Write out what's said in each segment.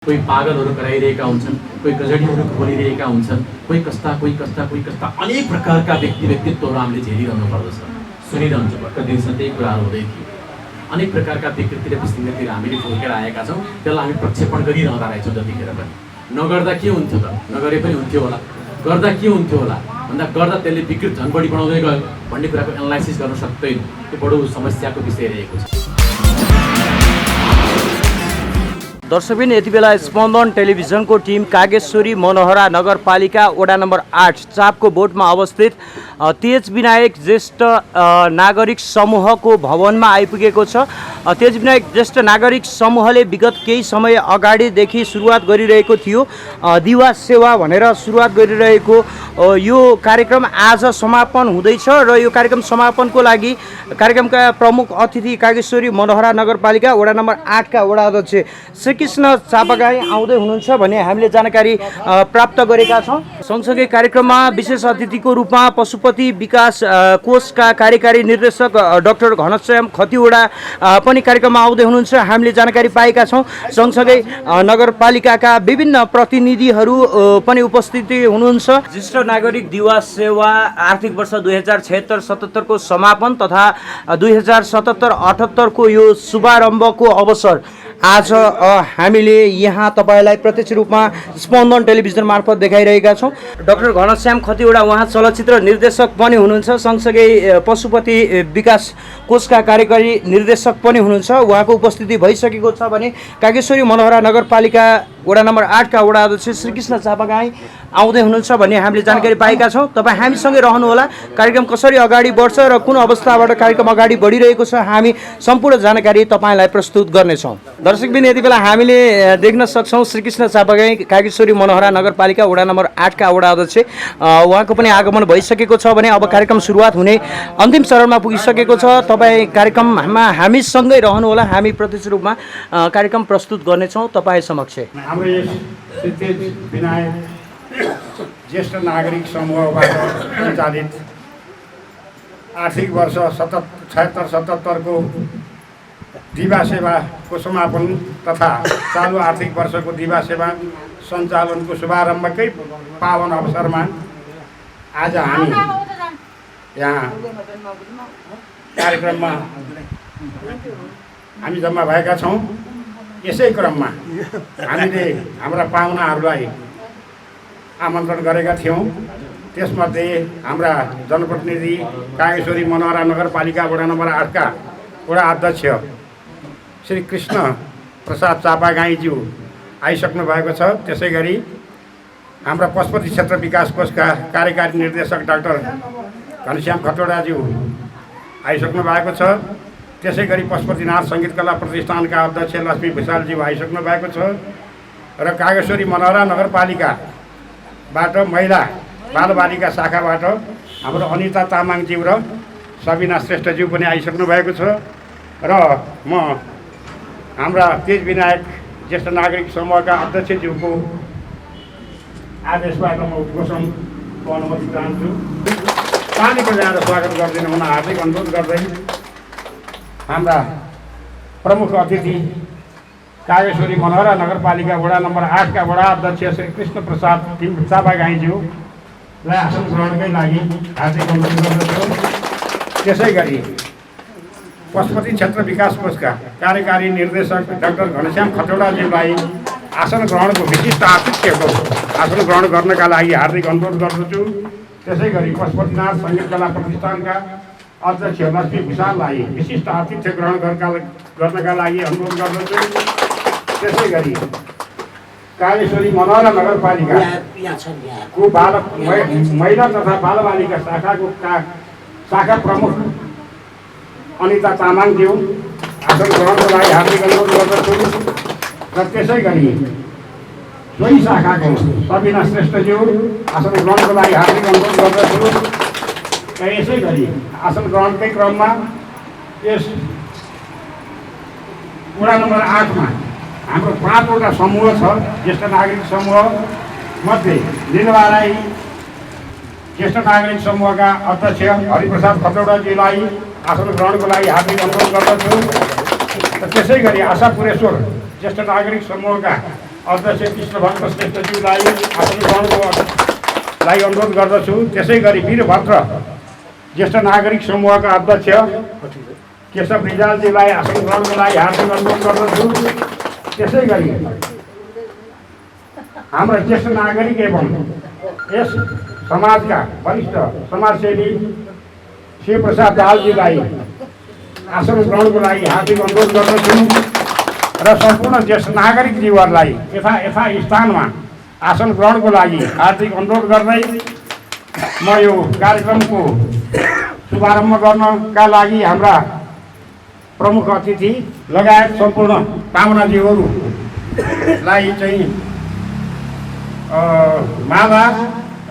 कोही पागलहरू गराइरहेका हुन्छन्, कोही गजडीहरू बोलिरहेका हुन्छन्, कोही कस्ता अनेक प्रकारका व्यक्तित्वहरू हामीले झेलिरहनु पर्दछ। सुनिरहन्छ, भर्खर दिनसम्म त्यही कुराहरू हुँदै थियो। अनेक प्रकारका विकृति र विसङ्गतिहरू हामीले ठोकेर आएका छौँ, त्यसलाई हामी प्रक्षेपण गरिरहँदा रहेछौँ। जतिखेर पनि नगर्दा के हुन्थ्यो त, नगरे पनि हुन्थ्यो होला, गर्दा के हुन्थ्यो होला भन्दा गर्दा त्यसले विकृत झन् बढी बनाउँदै गयो भन्ने कुराको एनालाइसिस गर्न सक्दैन। त्यो बडो समस्याको विषय रहेको छ। दर्शकबिन यति बेला स्पन्दन टेलिभिजनको टिम कागेश्वरी मनोहरा नगरपालिका वडा नम्बर 8 चापको बोर्डमा अवस्थित तेज विनायक ज्येष्ठ नागरिक समूहको भवनमा आइपुगेको छ। तेज विनायक ज्येष्ठ नागरिक समूहले विगत केही समय अगाडिदेखि सुरुवात गरिरहेको थियो। दिवा सेवा भनेर सुरुवात गरिरहेको यो कार्यक्रम आज समापन हुँदैछ र यो कार्यक्रम समापनको लागि कार्यक्रमका प्रमुख अतिथि कागेश्वरी मनोहरा नगरपालिका वडा नम्बर 8 का वडा अध्यक्ष कृष्ण चापागाई आउँदै हुनुहुन्छ भन्ने हामीले जानकारी प्राप्त गरेका छौँ। सँगसँगै कार्यक्रममा विशेष अतिथिको रूपमा पशुपति विकास कोषका कार्यकारी निर्देशक डाक्टर घनश्याम खतिवडा पनि कार्यक्रममा आउँदै हुनुहुन्छ हामीले जानकारी पाएका छौँ। सँगसँगै नगरपालिकाका विभिन्न प्रतिनिधिहरू पनि उपस्थिति हुनुहुन्छ। ज्येष्ठ नागरिक दिवा सेवा आर्थिक वर्ष 2076-77 को समापन तथा 2077-78 को यो शुभारम्भको अवसर आज हामीले यहाँ तपाईलाई प्रत्यक्ष रूपमा स्पन्दन टेलिभिजन मार्फत देखाइरहेका छौँ। डाक्टर घनश्याम खतिवडा उहाँ चलचित्र निर्देशक पनि हुनुहुन्छ, सँगसँगै पशुपति विकास कोषका कार्यकारी निर्देशक पनि हुनुहुन्छ। उहाँको उपस्थिति भइसकेको छ भने कागेश्वरी मनोहरा नगरपालिका वडा नम्बर 8 का वडा अध्यक्ष श्रीकृष्ण चापागाई आउँदै हुनुहुन्छ भन्ने हामीले जानकारी पाएका छौँ। तपाईँ हामीसँगै रहनुहोला। कार्यक्रम कसरी अगाडि बढ्छ र कुन अवस्थाबाट कार्यक्रम अगाडि बढिरहेको छ हामी सम्पूर्ण जानकारी तपाईँलाई प्रस्तुत गर्नेछौँ। दर्शकबिन यति बेला हामीले देख्न सक्छौँ श्रीकृष्ण चापागाई कागेश्वरी मनोहरा नगरपालिका वडा नम्बर 8 का वडा अध्यक्ष उहाँको पनि आगमन भइसकेको छ भने अब कार्यक्रम सुरुवात हुने अन्तिम चरणमा पुगिसकेको छ। तपाईँ कार्यक्रममा हामीसँगै रहनुहोला। हामी प्रत्यक्ष रूपमा कार्यक्रम प्रस्तुत गर्नेछौँ तपाईँ समक्ष। हाम्रो यस तेज विनायक ज्येष्ठ नागरिक समूहबाट सञ्चालित आर्थिक वर्ष 76-77 को दिवा सेवाको समापन तथा चालु आर्थिक वर्षको दिवा सेवा सञ्चालनको शुभारम्भकै पावन अवसरमा आज हामी यहाँ कार्यक्रममा हामी जम्मा भएका छौँ। यसै क्रममा हामीले हाम्रा पाहुनाहरूलाई आमन्त्रण गरेका थियौँ। त्यसमध्ये हाम्रा जनप्रतिनिधि कागेश्वरी मनोहरा नगरपालिका वडा नम्बर 8 का वडा अध्यक्ष श्री कृष्ण प्रसाद चापागाईज्यू आइसक्नु भएको छ। त्यसै गरी हाम्रा पशुपति क्षेत्र विकास कोषका कार्यकारी निर्देशक डाक्टर घनश्याम खतिवडाज्यू आइसक्नु भएको छ। त्यसै गरी पशुपतिनाथ सङ्गीत कला प्रतिष्ठानका अध्यक्ष लक्ष्मी भुषालज्यू आइसक्नु भएको छ र कागेश्वरी मनोहरा नगरपालिकाबाट महिला बालबालिका शाखाबाट हाम्रो अनिता तामाङज्यू र सबिना श्रेष्ठज्यू पनि आइसक्नु भएको छ र म हाम्रा तेज विनायक ज्येष्ठ नागरिक समूहका अध्यक्षज्यूको आदेशबाट म उद्घोषणको अनुमति चाहन्छु। ताली बजाएर स्वागत गरिदिनु हुन हार्दिक अनुरोध गर्दै हाम्रा प्रमुख अतिथि कागेश्वरी मनोहरा नगरपालिका वडा नम्बर 8 का वडा अध्यक्ष श्री कृष्ण प्रसाद चापागाईज्यूलाई आसन ग्रहणकै लागि हार्दिक अनुरोध गर्दछु। त्यसै गरी पशुपति क्षेत्र विकास कोषका कार्यकारी निर्देशक डाक्टर घनश्याम खतिवडाज्यूलाई आसन ग्रहणको विशिष्ट आतिथ्यको आसन ग्रहण गर्नका लागि हार्दिक अनुरोध गर्दछु। त्यसै गरी पशुपतिनाथ सङ्गीत कला प्रतिष्ठानका अध्यक्ष लक्ष्मी भुषाललाई विशिष्ट आतिथ्य ग्रहण गर्नका लागि अनुरोध गर्दछु। त्यसै गरी कागेश्वरी मनोहरा नगरपालिकाको महिला तथा बालबालिका शाखा प्रमुख अनिता तामाङज्यू आसन ग्रहणको लागि हार्दिक अनुरोध गर्दछु र त्यसै गरी सोही शाखाको सबिना श्रेष्ठज्यू आसन ग्रहणको लागि हार्दिक अनुरोध गर्दछु र यसै गरी आसन ग्रहणकै क्रममा यस वडा नम्बर 8 मा हाम्रो 5वटा समूह छ। ज्येष्ठ नागरिक समूह मध्ये लिलवाराई ज्येष्ठ नागरिक समूहका अध्यक्ष हरिप्रसाद खतिवडाज्यूलाई आसन ग्रहणको लागि हार्दिक अनुरोध गर्दछु र त्यसै गरी आशापुरेश्वर ज्येष्ठ नागरिक समूहका अध्यक्ष कृष्णभक्त श्रेष्ठज्यूलाई आसन ग्रहणको लागि अनुरोध गर्दछु। त्यसै गरी वीरभद्र ज्येष्ठ नागरिक समूहका अध्यक्ष केशव रिजालज्यूलाई आसन ग्रहणको लागि हार्दिक अनुरोध गर्दछु। त्यसै गरी हाम्रा ज्येष्ठ नागरिक एवं यस समाजका वरिष्ठ समाजसेवी शिवप्रसाद दाहालजीलाई आसन ग्रहणको लागि हार्दिक अनुरोध गर्दछु र सम्पूर्ण ज्येष्ठ नागरिक जीवहरूलाई यथा स्थानमा आसन ग्रहणको लागि हार्दिक अनुरोध गर्दै म यो कार्यक्रमको शुभारम्भ गर्नका लागि हाम्रा प्रमुख अतिथि लगायत सम्पूर्ण पाहुनाजीहरूलाई चाहिँ माला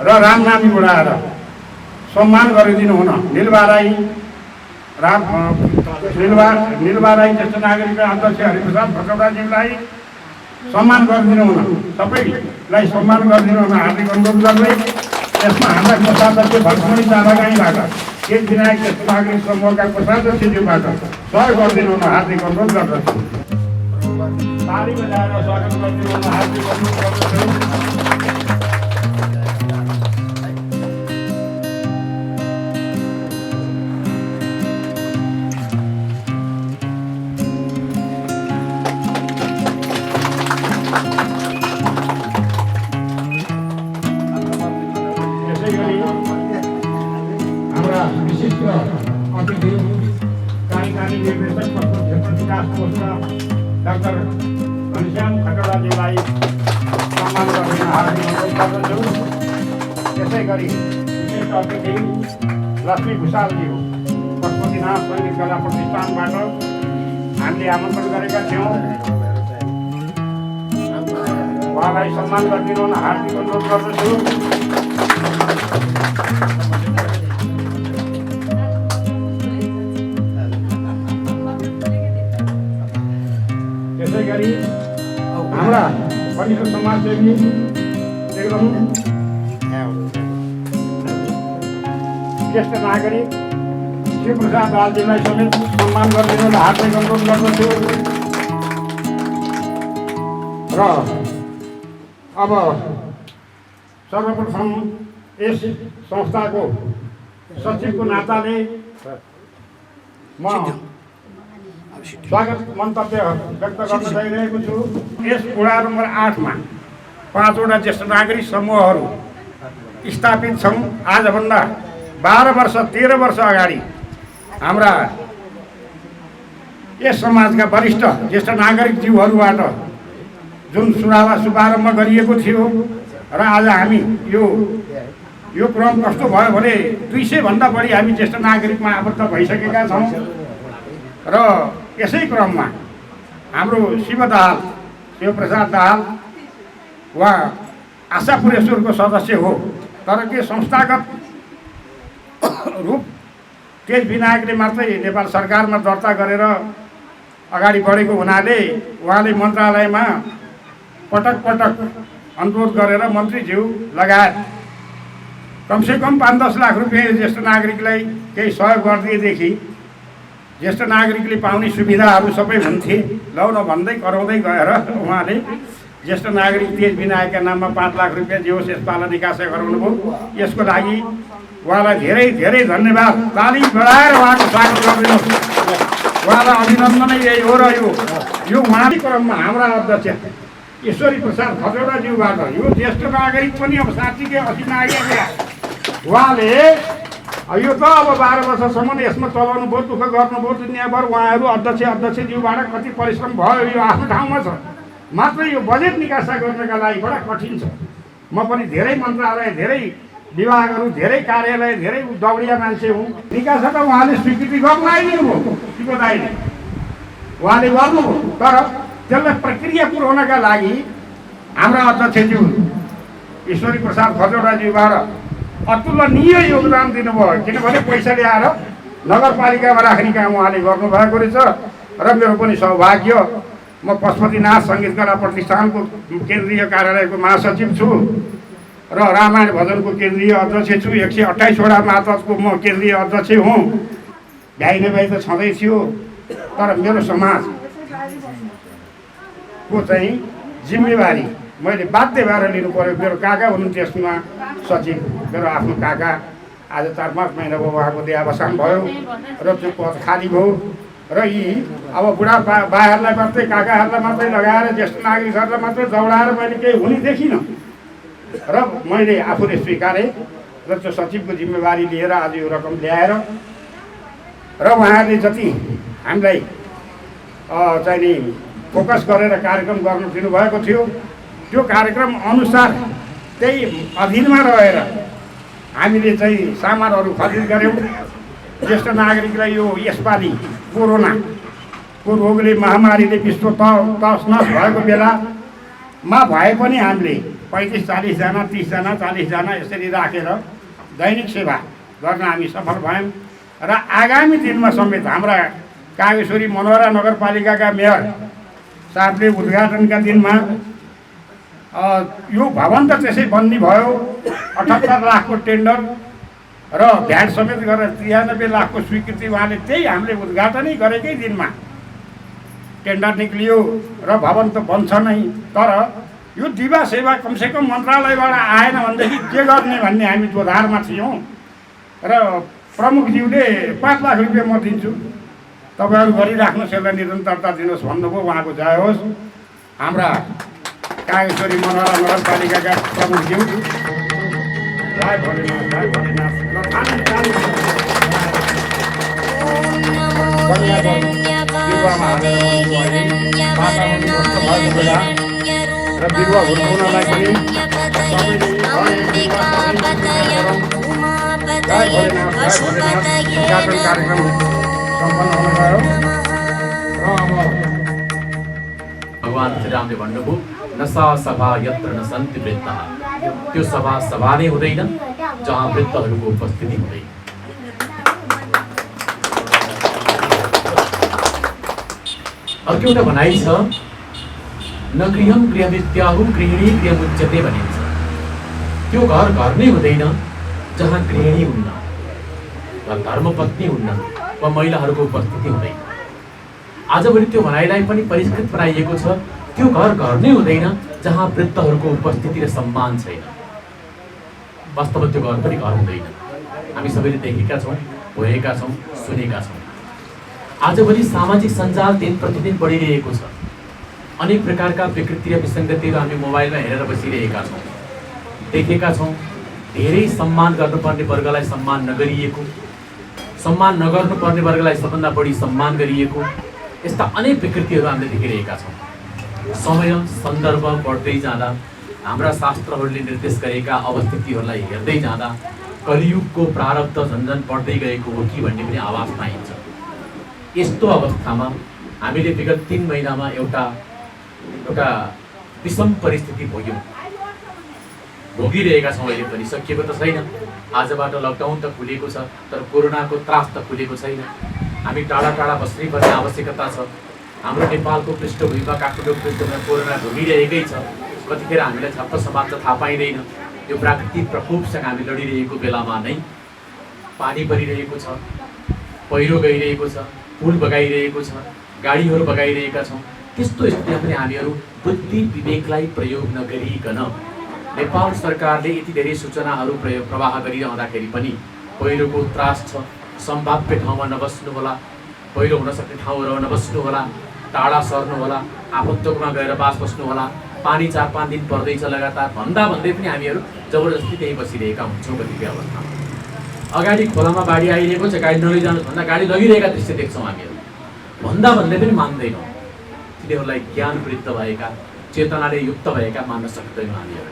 र रामनामी उडाएर सम्मान गरिदिनु हुन निलबा राई ज्येष्ठ नागरिक अध्यक्ष हरिप्रसाद भट्टराईज्यूलाई सम्मान गरिदिनु हुन सबैलाई सम्मान गरिदिनु हुन हार्दिक अनुरोध गर्दै यसमा हाम्रा कोषाध्यक्ष भरतमणि चापागाईबाट केश विनायक ज्येष्ठ नागरिक समूहका कोषाध्यक्षज्यूबाट सहयोग गरिदिनु हुन हार्दिक अनुरोध गर्दछु। ताली बजाएर स्वागत गरिदिनु हुन हार्दिक अनुरोध गर्दछु। विशिष्ट अतिथि कार्यकारी निर्देशक पशु क्षेत्र विकास कोषका डाक्टर घनश्याम खटोलाज्यूलाई सम्मान गर्न हार्दिक अनुरोध गर्दछु। त्यसै गरी विशिष्ट अतिथि लक्ष्मी भूषालज्यू पशुपतिनाथ सैनिक कला प्रतिष्ठानबाट हामीले आमन्त्रण गरेका थियौँ। उहाँलाई सम्मान गरिदिनु हुन हार्दिक अनुरोध गर्दछु। त्यसै गरी हाम्रा वरिष्ठ समाजसेवी एकदम ज्येष्ठ नागरिक शिवप्रसाद दाहालजीलाई समेत सम्मान गरिदिनु हार्दिक अनुरोध गर्दछु। र अब सर्वप्रथम यस संस्थाको सचिवको नाताले म स्वागत मन्तव्य व्यक्त गर्न गइरहेको छु। यस वडा नम्बर 8 मा 5 वटा ज्येष्ठ नागरिक समूहहरू स्थापित छौँ। आजभन्दा 12 वर्ष 13 वर्ष अगाडि हाम्रा यस समाजका वरिष्ठ ज्येष्ठ नागरिक जीवहरूबाट जुन शुभारम्भ गरिएको थियो र आज हामी यो क्रम कस्तो भयो भने 200 भन्दा बढी हामी ज्येष्ठ नागरिकमा आबद्ध भइसकेका छौँ। र यसै क्रममा हाम्रो शिवप्रसाद दाहाल उहाँ आशापुरेश्वरको सदस्य हो, तर के संस्थागत रूप केश विनायकले मात्रै नेपाल सरकारमा दर्ता गरेर अगाडि बढेको हुनाले उहाँले मन्त्रालयमा पटक अनुरोध गरेर मन्त्रीज्यू लगायत कमसेकम 5-10 लाख रुपियाँ ज्येष्ठ नागरिकलाई केही सहयोग गरिदिएदेखि ज्येष्ठ नागरिकले पाउने सुविधाहरू सबै हुन्थे। लौ नभन्दै कराउँदै गएर उहाँले ज्येष्ठ नागरिक तेज विनायकका नाममा 5 लाख रुपियाँ जे होस् यसपाला निकासा गराउनुभयो। यसको लागि उहाँलाई धेरै धेरै धन्यवाद। ताली बढाएर उहाँको स्वागत गरिदिनुहोस्। उहाँलाई अभिनन्दनै यही हो। र यो उहाँकै क्रममा हाम्रा अध्यक्ष ईश्वरी प्रसाद खजौडाज्यूबाट यो ज्येष्ठ नागरिक पनि अब साँच्चीकै असिना आइपुग्यो। उहाँले यो त अब 12 वर्षसम्म यसमा चलाउनु भयो, दुःख गर्नुभयो दुनियाँभर। उहाँहरू अध्यक्षज्यूबाट कति परिश्रम भयो, यो आफ्नो ठाउँमा छ। मात्र यो बजेट निकासा गर्नका लागि बडा कठिन छ। म पनि धेरै मन्त्रालय, धेरै विभागहरू, धेरै कार्यालय, धेरै दौडिया मान्छे हुँ। निकासा त उहाँले स्वीकृति गर्न आइदिनु भयो, शिवदाईले उहाँले गर्नुभयो। तर त्यसलाई प्रक्रिया पुर्याउनका लागि हाम्रा अध्यक्षज्यू ईश्वरी प्रसाद खजौडाज्यूबाट अतुलनीय योगदान दिनुभयो। किनभने पैसा ल्याएर नगरपालिकामा राख्ने काम उहाँले गर्नुभएको रहेछ। र मेरो पनि सौभाग्य, म पशुपतिनाथ सङ्गीत कला प्रतिष्ठानको केन्द्रीय कार्यालयको महासचिव छु र रामायण भजनको केन्द्रीय अध्यक्ष छु। 128 वटा मातहतको म केन्द्रीय अध्यक्ष हुँ। भ्याइ नभ्याइ त छँदै थियो, तर मेरो समाजको चाहिँ जिम्मेवारी मैले बाध्य भएर लिनु पऱ्यो। मेरो काका हुनुहुन्थ्यो त्यसमा सचिव, मेरो आफ्नो काका, आज 4-5 महिना भयो उहाँको देहावसान भयो र त्यो पद खाली भयो र यी अब बुढा बाहरूलाई मात्रै काकाहरूलाई मात्रै लगाएर ज्येष्ठ नागरिकहरूलाई मात्रै दौडाएर मैले केही हुने देखिनँ र मैले आफूले स्वीकारेँ र त्यो सचिवको जिम्मेवारी लिएर आज यो रकम ल्याएर र उहाँहरूले जति हामीलाई चाहिँ नि फोकस गरेर कार्यक्रम गर्नु दिनुभएको थियो त्यो कार्यक्रम अनुसार त्यही अधीनमा रहेर हामीले चाहिँ सामानहरू खरिद गऱ्यौँ। ज्येष्ठ नागरिकलाई यो यसपालि कोरोनाको रोगले महामारीले विश्व तसनस भएको बेलामा भए पनि हामीले 35-40 जना 30 जना 40 जना यसरी राखेर दैनिक सेवा गर्न हामी सफल भयौँ र आगामी दिनमा समेत हाम्रा कागेश्वरी मनोहरा नगरपालिकाका मेयर साहबले उद्घाटनका दिनमा यो भवन त त्यसै बन्दी भयो, 78 लाखको टेन्डर र भ्याट समेत गरेर 93 लाखको स्वीकृति उहाँले त्यही हामीले उद्घाटनै गरेकै दिनमा टेन्डर निक्लियो र भवन त बन्छ नै। तर यो दिवा सेवा कमसेकम मन्त्रालयबाट आएन भनेदेखि के गर्ने भन्ने हामी दोधारमा थियौँ र प्रमुखज्यूले 5 लाख रुपियाँ म दिन्छु, तपाईँहरू गरिराख्नुहोस्, यसलाई निरन्तरता दिनुहोस् भन्नुभयो। उहाँको जय होस्। हाम्रा कागेश्वरी मनोहरा नगरपालिकाका प्रमुखज्यू जय भोलेनाथ, जय भोलेनाथ। र बिरुवा हुर्काउनलाई पनि उद्घाटन कार्यक्रम सम्पन्न हुन गयो र अब भगवान श्रीरामले भन्नुभयो नसा सभा यत्र न सन्ति वृत्तः, त्यो सभा नै हुँदैन जहाँ वृत्तहरूको उपस्थिति हुँदैन। अर्को एउटा भनाइ छ न गृहम गृहविद्याहु गृहिणी गृहमुच्यते भनिन्छ। त्यो घर नै हुँदैन जहाँ गृहिणी हुन्न वा धर्मपत्नी हुन्न वा महिलाहरूको उपस्थिति हुँदैन। आजभोलि त्यो भनाइलाई पनि परिष्कृत बनाइएको छ, त्यो घर नै हुँदैन जहाँ वृद्धहरूको उपस्थिति र सम्मान छैन। वास्तवमा त्यो घर पनि घर हुँदैन। हामी सबैले देखेका छौँ, भोगेका छौँ, सुनेका छौँ। आजभोलि सामाजिक सञ्जाल दिन प्रतिदिन बढिरहेको छ। अनेक प्रकारका विकृति र विसङ्गतिहरू हामी मोबाइलमा हेरेर बसिरहेका छौँ, देखेका छौँ। धेरै सम्मान गर्नुपर्ने वर्गलाई सम्मान नगरिएको, सम्मान नगर्नुपर्ने वर्गलाई सबभन्दा बढी सम्मान गरिएको, यस्ता अनेक विकृतिहरू हामीले देखिरहेका छौँ। समय सन्दर्भ बढ्दै जाँदा, हाम्रा शास्त्रहरूले निर्देश गरेका अवस्थितिहरूलाई हेर्दै जाँदा कलियुगको प्रारब्ध झन्झन बढ्दै गएको हो कि भन्ने पनि आवाज पाइन्छ। यस्तो अवस्थामा हामीले विगत 3 महिनामा एउटा विषम परिस्थिति भोगिरहेका छौँ। अहिले पनि सकिएको त छैन। आजबाट लकडाउन त खुलेको छ, तर कोरोनाको त्रास त खुलेको छैन। हामी टाढा टाढा बस्नै पर्ने आवश्यकता छ। हाम्रो नेपालको पृष्ठभूमिमा, काठमाडौँ पृष्ठभूमिमा कोरोना भोगिरहेकै छ। कतिखेर हामीलाई छप्प समाप्त थाहा पाइँदैन। यो प्राकृतिक प्रकोपसँग हामी लडिरहेको बेलामा नै पानी परिरहेको छ, पहिरो गइरहेको छ, पुल बगाइरहेको छ, गाडीहरू बगाइरहेका छौँ। त्यस्तो स्थितिमा पनि हामीहरू बुद्धि विवेकलाई प्रयोग नगरिकन नेपाल सरकारले यति धेरै सूचनाहरू प्रवाह गरिरहँदाखेरि पनि पहिरोको त्रास छ, सम्भाव्य ठाउँमा नबस्नु होला, पहिरो हुन सक्ने ठाउँहरू नबस्नु होला, टाढा सर्नु होला, आफन्तकोमा गएर बास बस्नु होला, पानी 4-5 दिन पर्दैछ लगातार भन्दै पनि हामीहरू जबरजस्ती त्यहीँ बसिरहेका हुन्छौँ। कतिपय अवस्थामा अगाडि खोलामा बाढी आइरहेको छ, गाडी नलैजानुहोस् भन्दा गाडी लगिरहेका दृश्य देख्छौँ हामीहरू। भन्दै पनि मान्दैनौँ। तिनीहरूलाई ज्ञान वृद्ध भएका, चेतनाले युक्त भएका मान्न सक्दैनौँ हामीहरू।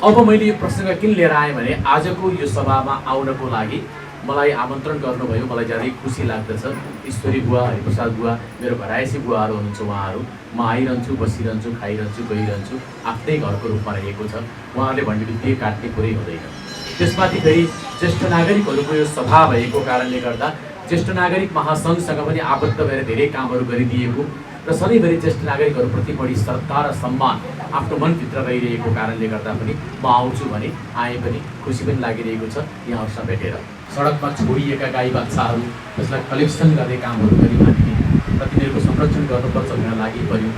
अब मैले यो प्रसङ्ग किन लिएर आएँ भने आजको यो सभामा आउनको लागि मलाई आमन्त्रण गर्नुभयो। मलाई ज्यादै खुसी लाग्दछ। ईश्वरी बुवा, हरिप्रसाद बुवा, मेरो घरायसी बुवाहरू हुनुहुन्छ। उहाँहरू म आइरहन्छु, बसिरहन्छु, खाइरहन्छु, गइरहन्छु, आफ्नै घरको रूपमा रहेको छ। उहाँहरूले भन्ने बित्तिकै काट्ने कुरै हुँदैन। त्यसमाथि फेरि ज्येष्ठ नागरिकहरूको यो सभा भएको कारणले गर्दा ज्येष्ठ नागरिक महासङ्घसँग पनि आबद्ध भएर धेरै कामहरू गरिदिएको र सधैँभरि ज्येष्ठ नागरिकहरूप्रति बढी श्रद्धा र सम्मान आफ्नो मनभित्र रहिरहेको कारणले गर्दा पनि म आउँछु भने आए पनि खुसी पनि लागिरहेको छ यहाँहरूसँग भेटेर। सडकमा छोडिएका गाई बाच्छाहरू त्यसलाई कलेक्सन गर्ने कामहरू गरिमाग्ने र तिनीहरूको संरक्षण गर्नुपर्छ भनेर लागि पर्यो।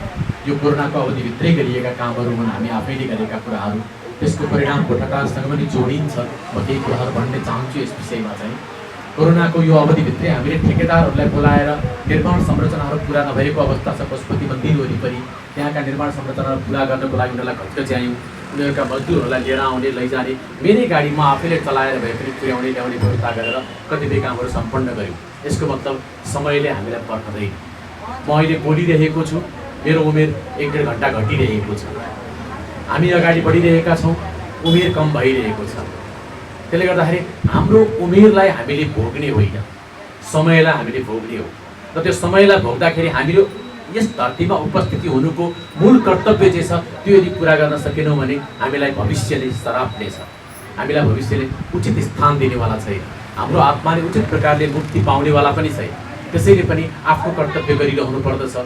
यो कोरोनाको अवधिभित्रै गरिएका कामहरू हुन्, हामी आफैले गरेका कुराहरू, त्यसको परिणाम भोटरकारसँग पनि जोडिन्छ। म केही कुराहरू भन्न चाहन्छु यस विषयमा चाहिँ। कोरोनाको यो अवधिभित्रै हामीले ठेकेदारहरूलाई बोलाएर निर्माण संरचनाहरू पुरा नभएको अवस्था छ पशुपति मन्दिर वरिपरि, त्यहाँका निर्माण संरचनाहरू पुरा गर्नको लागि उनीहरूलाई घटकच्यायौँ। उनीहरूका मजदुरहरूलाई लिएर आउने लैजाने, मेरै गाडी म आफैले चलाएर भए पनि पुर्याउने ल्याउने व्यवस्था गरेर कतिपय कामहरू सम्पन्न गऱ्यौँ। यसको मतलब समयले हामीलाई पर्खँदैन। म अहिले बोलिरहेको छु, मेरो उमेर 1-1.5 घन्टा घटिरहेको छ। हामी अगाडि बढिरहेका छौँ, उमेर कम भइरहेको छ। त्यसले गर्दाखेरि हाम्रो उमेरलाई हामीले भोग्ने होइन, समयलाई हामीले भोग्ने हो। र त्यो समयलाई भोग्दाखेरि हामीले यस धरतीमा उपस्थिति हुनुको मूल कर्तव्य जे छ त्यो यदि पुरा गर्न सकेनौँ भने हामीलाई भविष्यले श्राप दिनेछ, हामीलाई भविष्यले उचित स्थान दिनेवाला छैन, हाम्रो आत्माले उचित प्रकारले मुक्ति पाउनेवाला पनि छैन। त्यसैले पनि आफ्नो कर्तव्य गरिरहनु पर्दछ।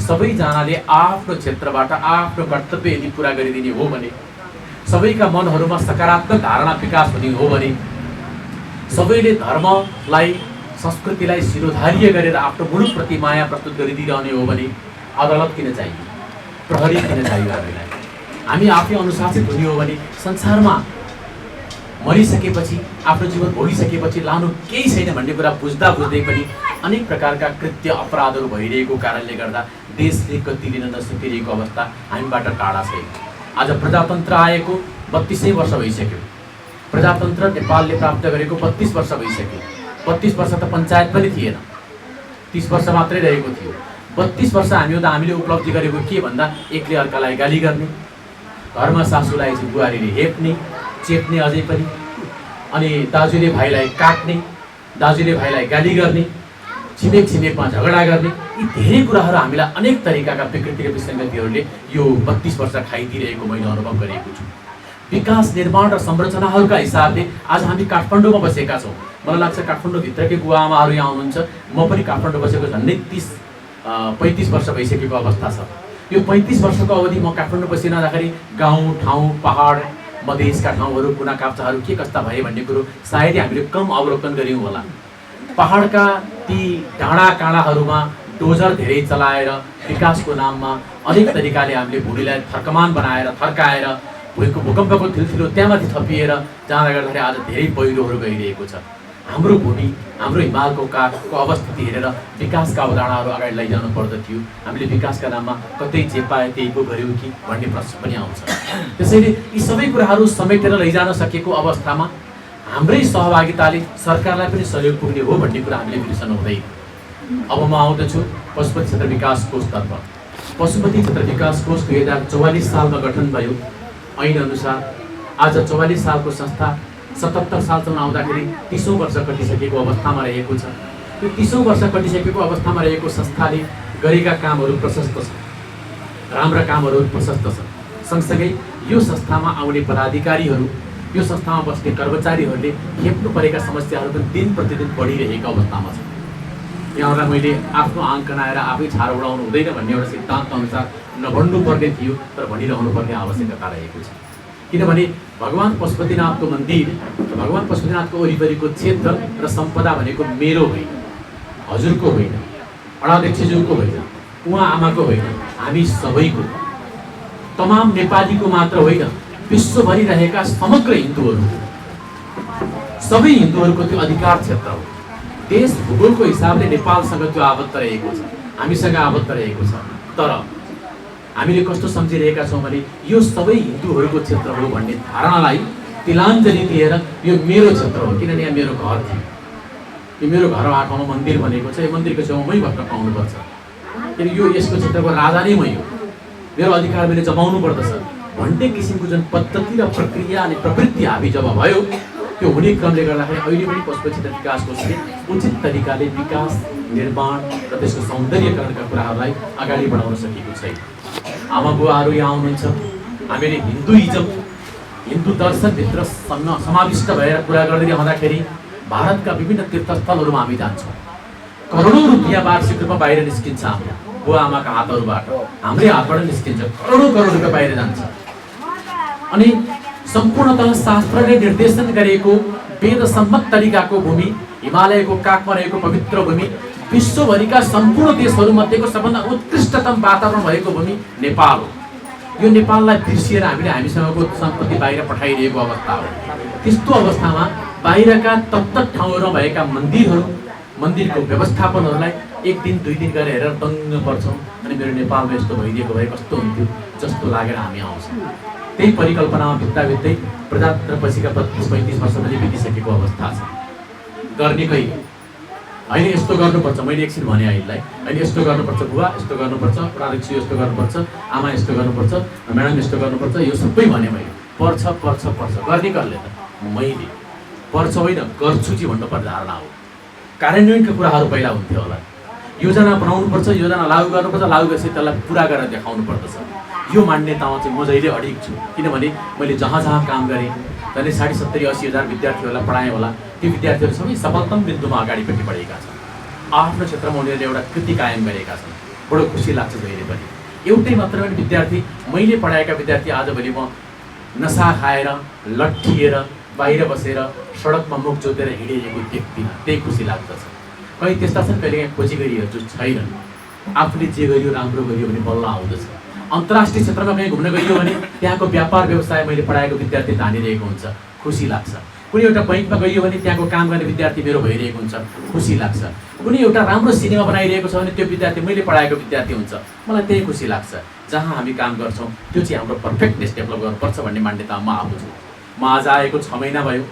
सबैजनाले आफ्नो क्षेत्रबाट आफ्नो कर्तव्य यदि पुरा गरिदिने हो भने, सबैका मनहरूमा सकारात्मक धारणा विकास हुने हो भने, सबैले धर्मलाई संस्कृतिलाई शिरोधार्य गरेर आफ्नो मुलुकप्रति माया प्रस्तुत गरिदिरहने हो भने अदालत किन चाहियो, प्रहरी किन चाहियो? हामी आफै अनुशासित हुने हो भने संसारमा मरिसकेपछि, आफ्नो जीवन भोगिसकेपछि लानु केही छैन भन्ने कुरा बुझ्दा बुझ्दै पनि अनेक प्रकारका कृत्य अपराधहरू भइरहेको कारणले गर्दा देशले गति लिन नसकिरहेको अवस्था हामीबाट टाढा छैन। आज प्रजातन्त्र आएको 32 वर्ष भइसक्यो। प्रजातन्त्र नेपालले प्राप्त गरेको 32 वर्ष भइसक्यो। 32 वर्ष त पञ्चायत पनि थिएन, 30 वर्ष मात्रै रहेको थियो। 32 वर्ष हामीले उपलब्धि गरेको के भन्दा एकले अर्कालाई गाली गर्ने, घरमा सासूलाई चाहिँ बुहारीले हेप्ने चेप्ने, अझै पनि अनि दाजुले भाइलाई काट्ने, दाजुले भाइलाई गाली गर्ने, छिमेकमा झगडा गर्ने, यी धेरै कुराहरू हामीलाई अनेक तरिकाका विकृतिका विसङ्गतिहरूले यो 32 वर्ष खाइदिरहेको मैले अनुभव गरेको छु। विकास निर्माण र संरचनाहरूका हिसाबले आज हामी काठमाडौँमा बसेका छौँ। मलाई लाग्छ काठमाडौँभित्रकै बुवाआमाहरू यहाँ हुनुहुन्छ, म पनि काठमाडौँ बसेको झन्डै 30-35 वर्ष भइसकेको अवस्था छ। यो 35 वर्षको अवधि म काठमाडौँ बसिरहँदाखेरि गाउँ ठाउँ पहाड मधेसका ठाउँहरू कुना काप्चाहरू के कस्ता भए भन्ने कुरो सायदै हामीले कम अवलोकन गऱ्यौँ होला। पहाडका ती डाँडा काँडाहरूमा डोजर धेरै चलाएर विकासको नाममा अनेक तरिकाले हामीले भूमिलाई थर्कमान बनाएर थर्काएर भूकम्पको थिल्थिलो त्यहाँमाथि थपिएर जाँदा गर्दाखेरि आज धेरै पहिरोहरू गइरहेको छ। हाम्रो भूमि, हाम्रो हिमालको काठको अवस्थिति हेरेर विकासका अवधारणाहरू अगाडि लैजानु पर्दथ्यो। हामीले विकासका नाममा कतै जे पाए त्यही पो गऱ्यौँ कि भन्ने प्रश्न पनि आउँछ। त्यसैले यी सबै कुराहरू समेटेर लैजान सकेको अवस्थामा हाम्रै सहभागिताले सरकारलाई पनि सहयोग पुग्ने हो भन्ने कुरा हामीले बिर्सनु हुँदैन। अब म आउँदछु पशुपति क्षेत्र विकास कोषतर्फ। पशुपति क्षेत्र विकास कोष 2044 सालमा गठन भयो। ऐन अनुसार आज 44 सालको संस्था 77 सालसम्म आउँदाखेरि 30औं वर्ष कटिसकेको अवस्थामा रहेको छ। यो 30औं वर्ष कटिसकेको अवस्थामा रहेको संस्थाले गरेका कामहरू प्रशस्त छन्, राम्रा कामहरू प्रशस्त छन्। सँगसँगै यो संस्थामा आउने पदाधिकारीहरू, यो संस्थामा बस्ने कर्मचारीहरूले खेप्नु परेका समस्याहरू पनि दिन प्रतिदिन बढिरहेको अवस्थामा छ। यहाँहरूलाई मैले आफ्नो आङ्क नआएर आफै छारो उडाउनु हुँदैन भन्ने एउटा सिद्धान्त अनुसार नभन्नुपर्ने थियो, तर भनिरहनु पर्ने आवश्यकता रहेको छ। किनभने भगवान पशुपतिनाथको मन्दिर, भगवान पशुपतिनाथको वरिपरिको क्षेत्र र सम्पदा भनेको मेरो होइन, हजुरको होइन, अडाध्यक्षज्यूको होइन, उहाँ आमाको होइन, हामी सबैको, तमाम नेपालीको मात्र होइन, विश्वभरि रहेका समग्र हिन्दूहरूको, सबै हिन्दूहरूको त्यो अधिकार क्षेत्र हो। देश भूगोलको हिसाबले नेपालसँग त्यो आबद्ध रहेको छ, हामीसँग आबद्ध रहेको छ। तर हामीले कस्तो सम्झिरहेका छौँ भने यो सबै हिन्दूहरूको क्षेत्र हो भन्ने धारणालाई तिलाञ्जली दिएर यो मेरो क्षेत्र हो, किनभने यहाँ मेरो घर थियो, यो मेरो घर आँखामा मन्दिर भनेको छ, यो मन्दिरको छेउमा मै भट्ट पाउनुपर्छ, किन यो यसको क्षेत्रको राजा नै मै हो, मेरो अधिकार मैले जमाउनु पर्दछ भन्ने किसिमको जुन पद्धति र प्रक्रिया अनि प्रवृत्ति हाबी जब भयो, त्यो हुने क्रमले गर्दाखेरि अहिले पनि पशुपति क्षेत्र विकास कोषले उचित तरिकाले विकास निर्माण र त्यसको सौन्दर्यकरणका कुराहरूलाई अगाडि बढाउन सकेको छैन। आमा बुवाहरू यहाँ आउनुहुन्छ, हामीले हिन्दुइजम, हिन्दू दर्शनभित्र समाविष्ट भएर कुरा गर्दै रहँदाखेरि भारतका विभिन्न तीर्थस्थलहरूमा हामी जान्छौँ। करोडौँ रुपियाँ वार्षिक रूपमा बाहिर निस्किन्छ, हाम्रो बुवा आमाका हातहरूबाट, हाम्रै हातबाट निस्किन्छ, करोडौँ रुपियाँ बाहिर जान्छ। अनि सम्पूर्णतः शास्त्रले निर्देशन गरेको वेदसम्मत तरिकाको भूमि, हिमालयको काखमा रहेको पवित्र भूमि, विश्वभरिका सम्पूर्ण देशहरूमध्येको सबभन्दा उत्कृष्टतम वातावरण भएको भूमि नेपाल हो। यो नेपाललाई बिर्सिएर हामीले हामीसँगको सम्पत्ति बाहिर पठाइरहेको अवस्था हो। त्यस्तो अवस्थामा बाहिरका तत्त ठाउँहरूमा भएका मन्दिरको व्यवस्थापनहरूलाई एक दिन दुई दिन गरेर हेरेर दङ्ग पर्छौँ अनि मेरो नेपालमा यस्तो भइदिएको भए कस्तो हुन्थ्यो जस्तो लागेर हामी आउँछौँ। त्यही परिकल्पनामा बित्दै प्रजातन्त्रपछिका 32-35 वर्ष पनि बितिसकेको अवस्था छ। गर्ने कहिले होइन, यस्तो गर्नुपर्छ, मैले एकछिन भने अहिलेलाई होइन, यस्तो गर्नुपर्छ बुवा, यस्तो गर्नुपर्छ, प्राध्यक्ष यस्तो गर्नुपर्छ, आमा यस्तो गर्नुपर्छ, म्याडम यस्तो गर्नुपर्छ, यो सबै भने मैले पर्छ गर्ने कसले त मैले पर्छ होइन गर्छु चाहिँ भन्नुपर्ने धारणा हो। कार्यान्वयनका कुराहरू पहिला हुन्थ्यो होला, योजना बनाउनुपर्छ, योजना लागू गर्नुपर्छ, लागू गरेपछि त्यसलाई पुरा गरेर देखाउनु पर्दछ। यो मान्यतामा चाहिँ म जहिले अडिग छु, किनभने मैले जहाँ काम गरेँ झन् 70-80 हजार विद्यार्थीहरूलाई पढाएँ होला। ती विद्यार्थीहरू सबै सफलतम बिन्दुमा अगाडिपट्टि बढेका छन्, आफ्नो क्षेत्रमा उनीहरूले एउटा कृति कायम गरेका छन्। बडो खुसी लाग्छ जहिले पनि। एउटै मात्र पनि विद्यार्थी, मैले पढाएका विद्यार्थी आजभोलि म नसा खाएर लट्ठिएर बाहिर बसेर सडकमा मुख जोतेर हिँडिरहेको देख्दिनँ, त्यही खुसी लाग्दछ। कहीँ त्यस्ता छन् कहिलेकाहीँ खोजी गरिहरू जो छैनन्, आफूले जे गरियो राम्रो गरियो भने बल्ल आउँदछ। अन्तर्राष्ट्रिय क्षेत्रमा कहीँ घुम्न गइयो भने त्यहाँको व्यापार व्यवसाय मैले पढाएको विद्यार्थी धानिरहेको हुन्छ, खुसी लाग्छ। कुनै एउटा बैङ्कमा गइयो भने त्यहाँको काम गर्ने विद्यार्थी मेरो भइरहेको हुन्छ, खुसी लाग्छ। कुनै एउटा राम्रो सिनेमा बनाइरहेको छ भने त्यो विद्यार्थी मैले पढाएको विद्यार्थी हुन्छ, मलाई त्यही खुसी लाग्छ। जहाँ हामी काम गर्छौँ त्यो चाहिँ हाम्रो पर्फेक्टनेस डेभलप गर्नुपर्छ भन्ने मान्यतामा म आफू छु। म आज आएको 6 महिना भयो,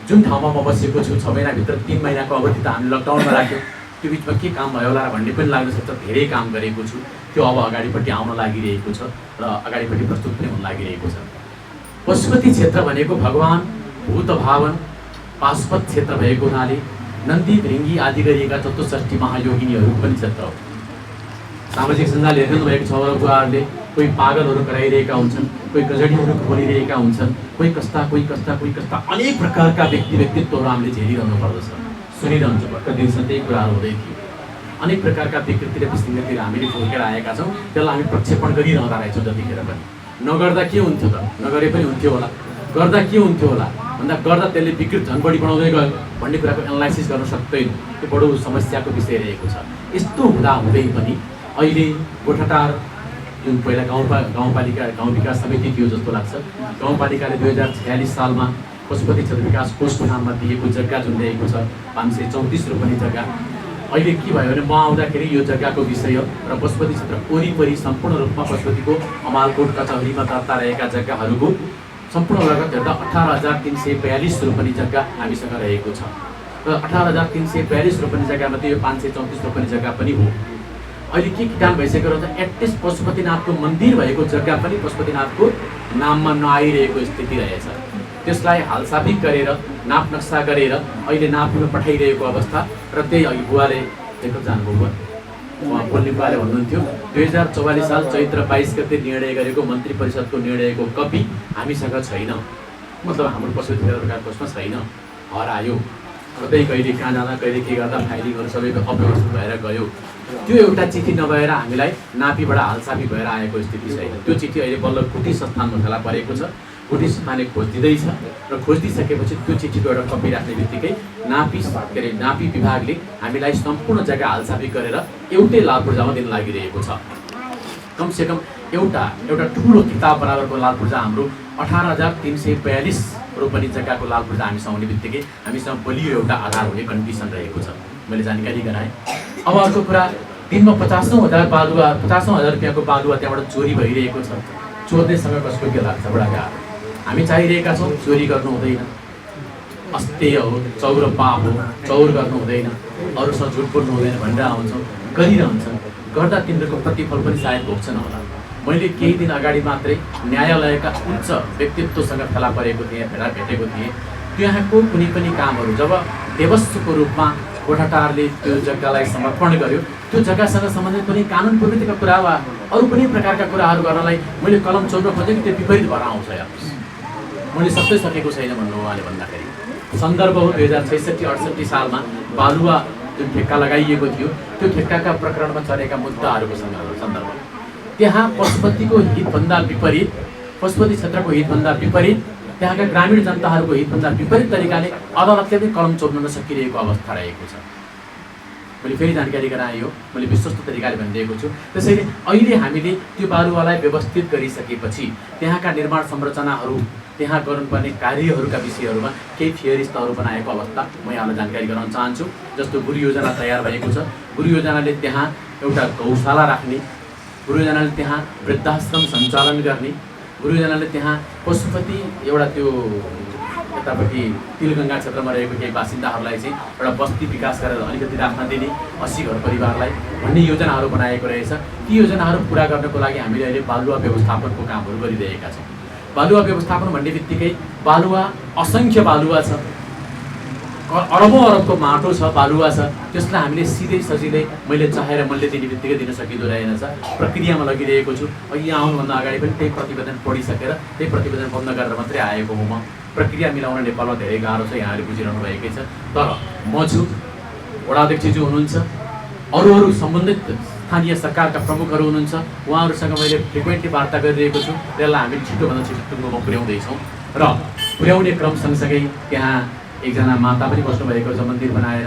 जुन ठाउँमा म बसेको छु 6 महिनाभित्र 3 महिनाको अवधि त हामी लकडाउनमा राख्यौँ। त्यो बिचमा के काम भयो होला भन्ने पनि लाग्न सक्छ। धेरै काम गरेको छु, त्यो अब अगाडिपट्टि आउन लागिरहेको छ र अगाडिपट्टि प्रस्तुत पनि हुन लागिरहेको छ। पशुपति क्षेत्र भनेको भगवान् भूतभावन पाशुपत क्षेत्र भएको हुनाले नन्दी भृङ्गी आदि गरिएका 64 महायोगिनीहरूको पनि क्षेत्र हो। सामाजिक सञ्जाल हेर्नुभएको छ होला, बुवाहरूले कोही पागलहरू कराइरहेका हुन्छन्, कोही गजडीहरू बोलिरहेका हुन्छन्, कोही कस्ता अनेक प्रकारका व्यक्तित्वहरू हामीले झेलिरहनु पर्दछ। सुनिरहन्छु, भर्खर दिनसम्म त्यही कुराहरू हुँदै थियो। अनेक प्रकारका विकृति र विसङ्गतिहरू हामीले फुर्केर आएका छौँ, त्यसलाई हामी प्रक्षेपण गरिरहँदा रहेछौँ। जतिखेर पनि नगर्दा के हुन्थ्यो त, नगरे पनि हुन्थ्यो होला, गर्दा के हुन्थ्यो होला भन्दा गर्दा त्यसले विकृत झन् बढी बनाउँदै गयो भन्ने कुराको एनालाइसिस गर्न सक्दैन। त्यो बडो समस्याको विषय रहेको छ। यस्तो हुँदै पनि अहिले गोठाटार जुन पहिला गाउँ विकास समिति थियो जस्तो लाग्छ, गाउँपालिकाले 2046 सालमा पशुपति क्षेत्र विकास कोषको नाममा दिएको जग्गा जुन ल्याएको छ 534 रोपनी जग्गा, अहिले के भयो भने म आउँदाखेरि यो जग्गाको विषय र पशुपति क्षेत्र वरिपरि सम्पूर्ण रूपमा पशुपतिको अमालकोट कचहरीमा दर्ता रहेका जग्गाहरूको सम्पूर्ण लगत हेर्दा 18,342 रोपनी जग्गा हामीसँग रहेको छ र 18,342 रोपनी जग्गामध्ये यो 534 रोपनी जग्गा पनि हो। अहिले के किटान भइसकेको रहन्छ, एटलिस्ट पशुपतिनाथको मन्दिर भएको जग्गा पनि पशुपतिनाथको नाममा नआइरहेको स्थिति रहेछ। त्यसलाई हालसाफिक गरेर नाप नक्सा गरेर अहिले नापिनु पठाइरहेको अवस्था र त्यही अघि बुवाले देख्न जानुभयो, उहाँ बोल्ने बुवाले भन्नुहुन्थ्यो 2044 साल चैत्र 22 गते निर्णय गरेको मन्त्री परिषदको निर्णयको कपी हामीसँग छैन, मतलब हाम्रो पशुपति क्षेत्रका कोषमा छैन, हरायो। कतै कहिले कहाँ जाँदा कहिले के गर्दा फाइलिङहरू सबै अव्यवस्थित भएर गयो। त्यो एउटा चिठी नभएर हामीलाई नापीबाट हालसाफी भएर आएको स्थिति छैन। त्यो चिठी अहिले बल्ल कुटी संस्थानमा फेला परेको छ, कुटी संस्थानले खोजिँदैछ र खोजिदिइसकेपछि त्यो चिठीको एउटा कपी राख्ने बित्तिकै नापी विभागले हामीलाई सम्पूर्ण जग्गा हालसाफी गरेर एउटै लाल पूर्जामा दिन लागिरहेको छ। कमसेकम एउटा ठुलो किताब बराबरको लाल पूर्जा हाम्रो 18,342 रोपनी जग्गाको लाल पूर्जा हामीसँग हुने बित्तिकै हामीसँग बलियो एउटा आधार हुने कन्डिसन रहेको छ। मैले जानकारी गराएँ। अब अर्को कुरा, दिनमा 50,000 रुपियाँको बालुवा त्यहाँबाट चोरी भइरहेको छ। चोर्नेसँग कसको के लाग्छ, बडा गाह्रो। हामी चाहिरहेका छौँ चोरी गर्नु हुँदैन, अस्तेय हो, चौर पाप हो, चौर गर्नु हुँदैन, अरूसँग झुट बोल्नु हुँदैन भनेर आउँछौँ, गरिरहन्छन्। गर्दा तिनीहरूको प्रतिफल पनि सायद भोग्छन् होला। मैले केही दिन अगाडि मात्रै न्यायालयका उच्च व्यक्तित्वसँग फेला परेको थिएँ, भेटेको थिएँ। त्यहाँको कुनै पनि कामहरू जब देवस्वको रूपमा गोठाटारले त्यो जग्गालाई समर्पण गर्यो, त्यो जग्गासँग सम्बन्धित कुनै कानुन प्रवृत्तिका कुरा वा अरू कुनै प्रकारका कुराहरू गर्नलाई मैले कलम चोर्न खोजेँ, त्यो विपरीत भएर आउँछ। मैले सबै सकेको छैन भन्नु उहाँले भन्दाखेरि सन्दर्भ हो 2066-68 सालमा बालुवा जुन ठेक्का लगाइएको थियो त्यो ठेक्काका प्रकरणमा चलेका मुद्दाहरूको सन्दर्भ। त्यहाँ पशुपतिको हितभन्दा विपरीत, पशुपति क्षेत्रको हितभन्दा विपरीत, त्यहाँका ग्रामीण जनताहरूको हितभन्दा विपरीत तरिकाले अदालतले पनि कलम चोर्न नसकिरहेको अवस्था रहेको छ। र मैले फेरि जानकारी गराएँ हो, मैले विश्वस्त तरिकाले भनिदिएको छु। त्यसैले अहिले हामीले त्यो बालुवालाई व्यवस्थित गरिसकेपछि त्यहाँका निर्माण संरचनाहरू, त्यहाँ गर्नुपर्ने कार्यहरूका विषयहरूमा केही थियोरिस्टहरू बनाएको अवस्था म यहाँलाई जानकारी गराउन चाहन्छु। जस्तो गुरु योजना तयार भएको छ, गुरु योजनाले त्यहाँ एउटा गौशाला राख्ने, गुरु योजनाले त्यहाँ वृद्धाश्रम सञ्चालन गर्ने, गुरु योजनाले त्यहाँ पशुपति एउटा त्यो यतापट्टि तिलगङ्गा क्षेत्रमा रहेको केही बासिन्दाहरूलाई चाहिँ एउटा बस्ती विकास गरेर अलिकति राख्न दिने 80 घर परिवारलाई भन्ने योजनाहरू बनाएको रहेछ। ती योजनाहरू पुरा गर्नको लागि हामीले अहिले बालुवा व्यवस्थापनको कामहरू गरिरहेका छौँ। बालुवा व्यवस्थापन भन्ने बित्तिकै बालुवा असङ्ख्य बालुवा छ, अरबौँ अरबको माटो छ, बालुवा छ, त्यसलाई हामीले सिधै सजिलै मैले चाहेर मूल्य दिने बित्तिकै दिन सकिँदो रहेनछ। प्रक्रियामा लगिरहेको छु। अघि यहाँ आउनुभन्दा अगाडि पनि त्यही प्रतिवेदन पढिसकेर त्यही प्रतिवेदन बन्द गरेर मात्रै आएको हुँ। म प्रक्रिया मिलाउन नेपालमा धेरै गाह्रो छ, यहाँले बुझिरहनु भएकै छ। तर म छु, वडाध्यक्षज्यू हुनुहुन्छ, अरू सम्बन्धित स्थानीय सरकारका प्रमुखहरू हुनुहुन्छ, उहाँहरूसँग मैले फ्रिक्वेन्टली वार्ता गरिरहेको छु। त्यसलाई हामी छिटोभन्दा छिटो टुङ्गोमा पुर्याउँदैछौँ र पुर्याउने क्रम सँगसँगै त्यहाँ एकजना माता पनि बस्नुभएको छ, मन्दिर बनाएर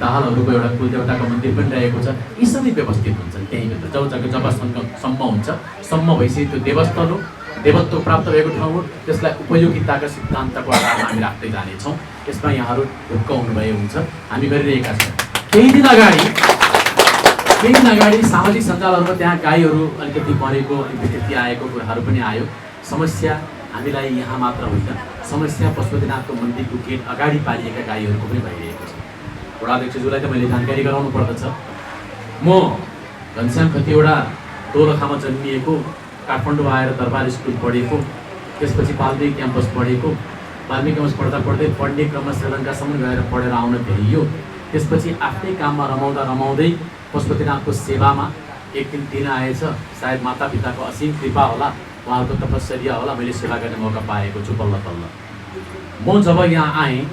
दाहालहरूको एउटा कुलदेवताको मन्दिर पनि रहेको छ। यी सबै व्यवस्थित हुन्छन् त्यहीँभित्र। जबसम्म हुन्छ, सम्म भइसक्यो त्यो देवत्व प्राप्त भएको ठाउँ हो, त्यसलाई उपयोगिताका सिद्धान्तको आधारमा हामी राख्दै जानेछौँ। यसमा यहाँहरू ढुक्क हुनुभयो हुन्छ, हामी गरिरहेका छौँ। केही दिन अगाडि सामाजिक सञ्जालहरूमा त्यहाँ गाईहरू अलिकति मरेको, विकृति आएको कुराहरू पनि आयो। समस्या हामीलाई यहाँ मात्र होइन, समस्या पशुपतिनाथको मन्दिरको गेट अगाडि पालिएका गाईहरूको पनि भइरहेको छ। वडाध्यक्षज्यूलाई त मैले जानकारी गराउनु पर्दछ। म घनश्याम खतिवडा दोलखामा जन्मिएको, काठमाडौँ आएर दरबार स्कुल पढेको, त्यसपछि वाल्मिकी क्याम्पस पढेको, वाल्मिकी क्याम्पस पढ्दै पढ्ने क्रममा श्रीलङ्कासम्म गएर पढेर आउन भ्याइयो। त्यसपछि आफ्नै काममा रमाउँदै पशुपतिनाथको सेवामा एक दिन आएछ। सायद मातापिताको असीम कृपा होला, उहाँहरूको तपस्या होला, मैले सेवा गर्ने मौका पाएको छु बल्ल बल्ल। म जब यहाँ आएँ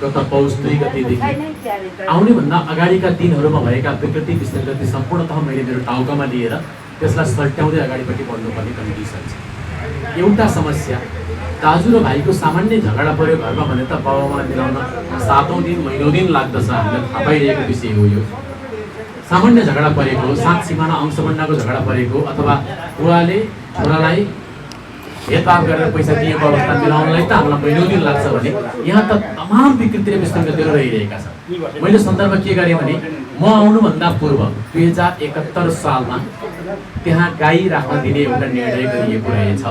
गत पौष 2 गतेदेखि, आउने भन्दा अगाडिका दिनहरूमा भएका विकृति विसङ्गति सम्पूर्णतः मैले मेरो टाउकामा लिएर त्यसलाई सल्ट्याउँदै अगाडिपट्टि बढ्नुपर्ने कन्डिसन छ। एउटा समस्या, दाजु र भाइको सामान्य झगडा पऱ्यो घरमा भने त बाबामा मिलाउन 7औं दिन 9औं दिन लाग्दछ। हामीलाई थाहा पाइरहेको विषय हो यो। सामान्य झगडा परेको, सात सिमाना अंशबन्डाको झगडा परेको, अथवा बुवाले छोरालाई भेदभाव गरेर पैसा दिएको अवस्था मिलाउनलाई त हामीलाई 9औं दिन लाग्छ भने यहाँ त तमाम विकृति र विसङ्गतिहरू रहिरहेका छन्। मैले सन्दर्भ के गरेँ भने म आउनुभन्दा पूर्व 2071 सालमा त्यहाँ गाई राख्न दिने एउटा निर्णय गरिएको रहेछ।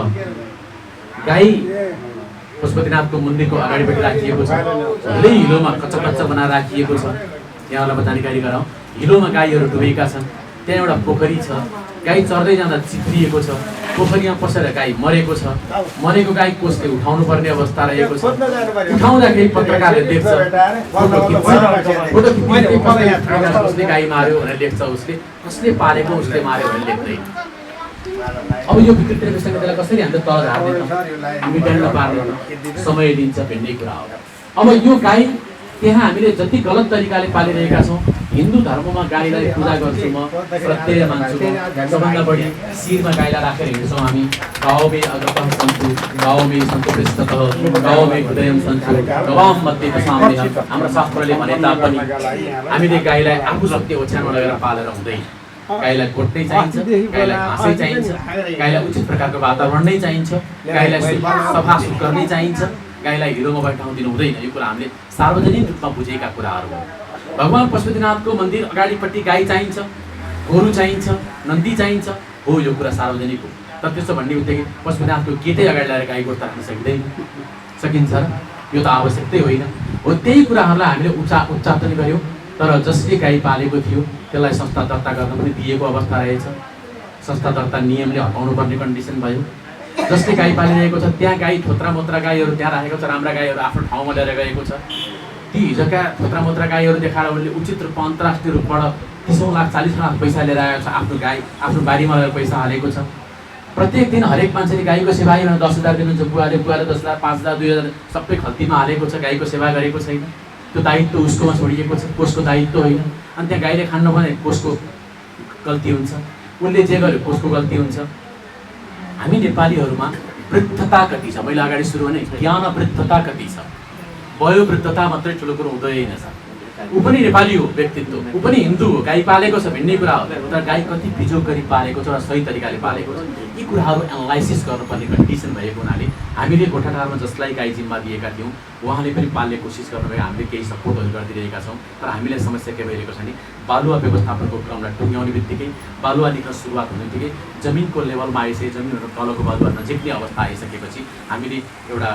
गाई पशुपतिनाथको मन्दिरको अगाडिपट्टि राखिएको छ, धेरै हिलोमा कच्चा बनाएर राखिएको छ। यहाँलाई म जानकारी गराउँ, हिलोमा गाईहरू डुबेका छन्। त्यहाँ एउटा पोखरी छ, गाई चर्दै जाँदा चित्रिएको छ, पोखरीमा पसेर गाई मरेको छ। मरेको गाई कसले उठाउनु पर्ने अवस्था रहेको छ। उठाउँदाखेरि पत्रकारले देख्छ, फोटो खिच्छ, उसले गाई मार्यो भनेर लेख्छ, उसले कसले पालेको उसले मार्यो भनेर लेख्दैन। अब यो विकृति विसङ्गतिलाई कसरी हामीले तल झार्दैनौँ, मिटाउन पार्दैनौँ, समय लिन्छ भन्ने कुरा हो। अब यो गाई त्यहाँ हामीले जति गलत तरिकाले पालिरहेका छौँ। हिन्दू धर्ममा गाईलाई पूजा गर्छु, म प्रत्यय मान्छु, सबभन्दा बढी शिरमा गाईलाई राखेर हिँड्छौँ हामी। गाउँमे अगतः सन्तु, गाउँमे सन्तु पृष्ठतः, गाउँमे हृदयम सन्तु, गवाम मध्ये सामने। हाम्रो शास्त्रले भने तापनि हामीले गाईलाई आफू शक्ति ओछ्यानमा लगेर पालेर हुँदैन। गाईलाई गोठ्नै चाहिन्छ, गाईलाई घाँसै चाहिन्छ, गाईलाई उचित प्रकारको वातावरण नै चाहिन्छ, गाईलाई सफा सुग्घर नै चाहिन्छ, गाईलाई हिलोमा बैठाउनु हुँदैन। यो कुरा हामीले सार्वजनिक रूपमा बुझेका कुराहरू हो। भगवान् पशुपतिनाथको मन्दिर अगाडिपट्टि गाई चाहिन्छ, गोरु चाहिन्छ, नन्दी चाहिन्छ, हो यो कुरा सार्वजनिक हो। तर त्यसो भन्ने बित्तिकै पशुपतिनाथको गेटै अगाडि ल्याएर गाई गोठ राख्न सकिन्छ र? यो त आवश्यकतै होइन हो। त्यही कुराहरूलाई हामीले उच्चाटन गऱ्यौँ। तर जसले गाई पालेको थियो त्यसलाई संस्था दर्ता गर्न पनि दिएको अवस्था रहेछ। संस्था दर्ता नियमले हटाउनु पर्ने कन्डिसन भयो। जसले गाई पालिरहेको छ त्यहाँ गाई थोत्रा मोत्रा गाईहरू त्यहाँ राखेको छ, राम्रा गाईहरू आफ्नो ठाउँमा लिएर गएको छ। ती हिजोका थोत्रा मोत्रा गाईहरू देखाएर उनले उचित रूपमा अन्तर्राष्ट्रिय रूपबाट 30 लाख 40 लाख पैसा लिएर आएको छ। आफ्नो गाई आफ्नो बारीमा लगेर पैसा हालेको छ। प्रत्येक दिन हरेक मान्छेले गाईको सेवा भनेर 10,000 दिनुहुन्छ। बुवाले 10,000 5,000 2,000 सबै खल्तीमा हालेको छ। गाईको सेवा गरेको छैन। त्यो दायित्व उसकोमा छोडिएको छ, कोषको दायित्व होइन। अनि त्यहाँ गाईले खानु भने कोषको गल्ती हुन्छ, उसले जे गर्यो कोषको गल्ती हुन्छ। हामी नेपालीहरूमा वृद्धता कति छ? मैले अगाडि सुरु भने ज्ञान वृद्धता कति छ? वयोवृद्धता मात्रै ठुलो कुरो हुँदैन छ। ऊ पनि नेपाली हो व्यक्तित्व, ऊ पनि हिन्दू हो, गाई पालेको छ भिन्नै कुरा हो, तर गाई कति बिजोग गरी पालेको छ र सही तरिकाले पालेको छ, यी कुराहरू एनालाइसिस गर्नुपर्ने कन्डिसन भएको हुनाले हामीले गोठाटारमा जसलाई गाई जिम्मा दिएका थियौँ उहाँले पनि पाल्ने कोसिस गर्नुभयो, हामीले केही सपोर्टहरू गरिदिरहेका छौँ। तर हामीलाई समस्या के भइरहेको छ भने बालुवा व्यवस्थापनको क्रमलाई टुङ्ग्याउने बित्तिकै, बालुवा निक्न सुरुवात हुने बित्तिकै जमिनको लेभलमा आइसके, जमिनहरू तलको बालुवा नजिक्ने अवस्था आइसकेपछि हामीले एउटा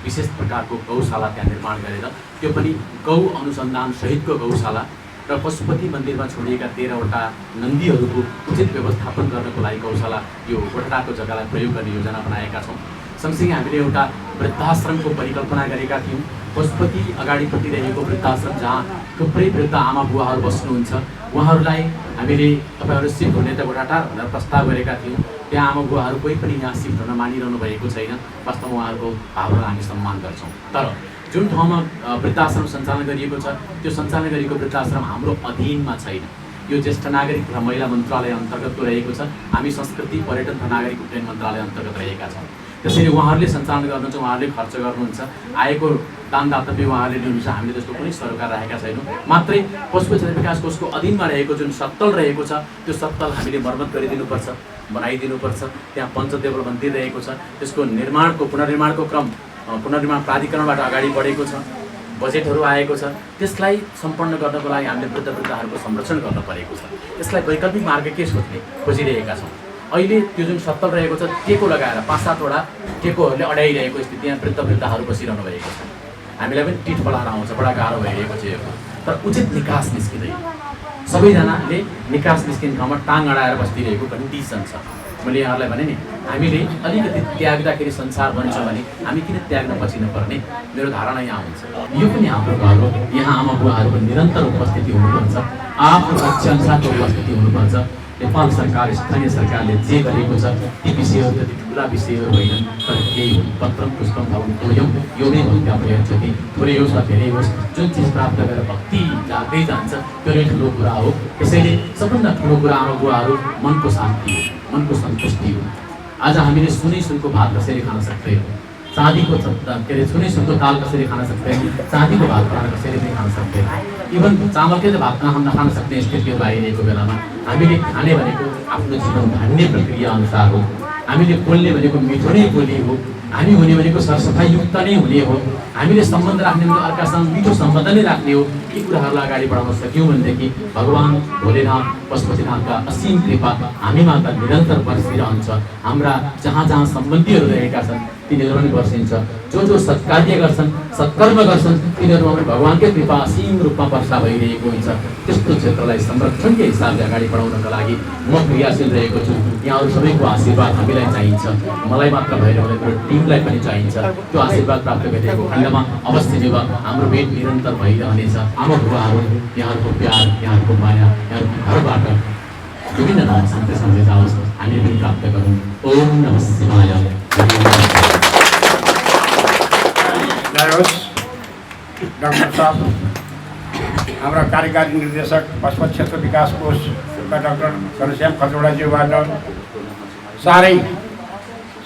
विशेष प्रकारको गौशाला त्यहाँ निर्माण गरेर, त्यो पनि गौ अनुसन्धान सहितको गौशाला र पशुपति मन्दिरमा छोडिएका 13वटा नन्दीहरूको उचित व्यवस्थापन गर्नको लागि गौशाला यो गोठाटाको जग्गालाई प्रयोग गर्ने योजना बनाएका छौँ। सँगसँगै हामीले एउटा वृद्धाश्रमको परिकल्पना गरेका थियौँ। पशुपति अगाडिपट्टि रहेको वृद्धाश्रम जहाँ थुप्रै वृद्ध आमा बुवाहरू बस्नुहुन्छ, उहाँहरूलाई हामीले तपाईँहरू सिफ्ट हुने त गोठाटा भनेर प्रस्ताव गरेका थियौँ। त्यहाँ आमा बुवाहरू कोही पनि यहाँ सिफ्ट हुन मानिरहनु भएको छैन। वास्तवमा उहाँहरूको भावना हामी सम्मान गर्छौँ। तर जुन ठाउँमा वृद्धाश्रम सञ्चालन गरिएको छ त्यो सञ्चालन गरिएको वृद्धाश्रम हाम्रो अधीनमा छैन। यो ज्येष्ठ नागरिक र महिला मन्त्रालय अन्तर्गतको रहेको छ। हामी संस्कृति पर्यटन र नागरिक उड्डयन मन्त्रालय अन्तर्गत रहेका छौँ। त्यसैले उहाँहरूले सञ्चालन गर्नुहुन्छ, उहाँहरूले खर्च गर्नुहुन्छ, आएको दान दातव्य उहाँहरूले लिनुहुन्छ। हामीले त्यस्तो कुनै सरकार राखेका छैनौँ। मात्रै पशुपति क्षेत्र विकास कोषको अधीनमा रहेको जुन सत्तल रहेको छ त्यो सत्तल हामीले मर्मत गरिदिनुपर्छ, बनाइदिनुपर्छ। त्यहाँ पञ्चदेवल मन्दिर रहेको छ, त्यसको पुनर्निर्माणको क्रम पुनर्निर्माण प्राधिकरणबाट अगाडि बढेको छ, बजेटहरू आएको छ। त्यसलाई सम्पन्न गर्नको लागि हामीले वृद्धहरूको संरक्षण गर्न परेको छ। यसलाई वैकल्पिक मार्ग के खोजिरहेका छौँ। अहिले त्यो जुन सत्तल रहेको छ टेको लगाएर 5-7वटा टेकोहरूले अड्याइरहेको स्थिति, यहाँ वृद्धहरू बसिरहनु भएको छ। हामीलाई पनि टिट बढाएर आउँछ, बडा गाह्रो भइरहेको छ यो। तर उचित निकास निस्किँदैन, सबैजनाले निकास निस्किने ठाउँमा टाङ अडाएर बसिदिरहेको कन्डिसन छ। मैले यहाँहरूलाई भने नि हामीले अलिकति त्याग्दाखेरि संसार बन्छ भने हामी किन त्याग्न पछि नपर्ने, मेरो धारणा यहाँ हुन्छ। यो पनि हाम्रो घर हो, यहाँ आमा बुवाहरूको निरन्तर उपस्थिति हुनुपर्छ, आफ्नो लक्ष्यानुसारको उपस्थिति हुनुपर्छ। नेपाल सरकार स्थानीय सरकारले जे गरेको छ ती विषयहरू त्यति ठुला विषयहरू होइनन्, तर केही हुन्। पत्रम पुष्पम भवन तोयम यो नै भक्त्या प्रयच्छति, थोरै होस् वा धेरै होस् जुन चिज प्राप्त गरेर भक्ति जाग्दै जान्छ त्यो नै ठुलो कुरा हो। त्यसैले सबभन्दा ठुलो कुरा आमा बुवाहरू मनको शान्ति हो, मनको सन्तुष्टि हो। आज हामीले सुनको भात कसरी खान सक्दैनौँ, चाँदीको के अरे सुनको दाल कसरी खान सक्दैनौँ, चाँदीको भात बनाएर कसरी पनि खान सक्दैनौँ। इभन चामलकै त भात नखान सक्ने स्थितिहरू आइरहेको बेलामा हामीले खाने भनेको आफ्नो जीवन धान्ने प्रक्रिया अनुसार हो। हामीले बोल्ने भनेको मिठो नै बोली हो, हामी हुने भनेको सरसफाइयुक्त नै हुने हो, हामीले सम्बन्ध राख्ने भनेको अर्कासँग मिठो सम्बन्ध नै राख्ने हो। यी कुराहरूलाई अगाडि बढाउन सक्यौँ भनेदेखि भगवान् भोलेनाथ पशुपतिनाथका असीम कृपा हामीमा त निरन्तर बर्सिरहन्छ। हाम्रा जहाँ जहाँ सम्बन्धीहरू रहेका छन् तिनीहरू पनि बर्सिन्छ। जो सत्कार्य गर्छन्, सत्कर्म गर्छन् तिनीहरूमा पनि भगवान्कै कृपा असीम रूपमा वर्षा भइरहेको हुन्छ। त्यस्तो क्षेत्रलाई संरक्षणकै हिसाबले अगाडि बढाउनका लागि म क्रियाशील रहेको छु। यहाँहरू सबैको आशीर्वाद हामीलाई चाहिन्छ, मलाई मात्र भएर मेरो टिमलाई पनि चाहिन्छ। त्यो आशीर्वाद प्राप्त गरिरहेको खण्डमा अवश्य नै हाम्रो भेट निरन्तर भइरहनेछ। आमा बुबाहरू, यहाँहरूको प्यार, यहाँहरूको माया, यहाँहरूको घरबाट विभिन्न ठाउँमा शान्ति सन्देश आओस्, हामीले पनि प्राप्त गरौँ। ओम नमः शिवाय। डाक्टर साहब, हाम्रा कार्यकारी निर्देशक पशुपति क्षेत्र विकास कोषका डाक्टर घनश्याम खजौडाज्यूबाट साह्रै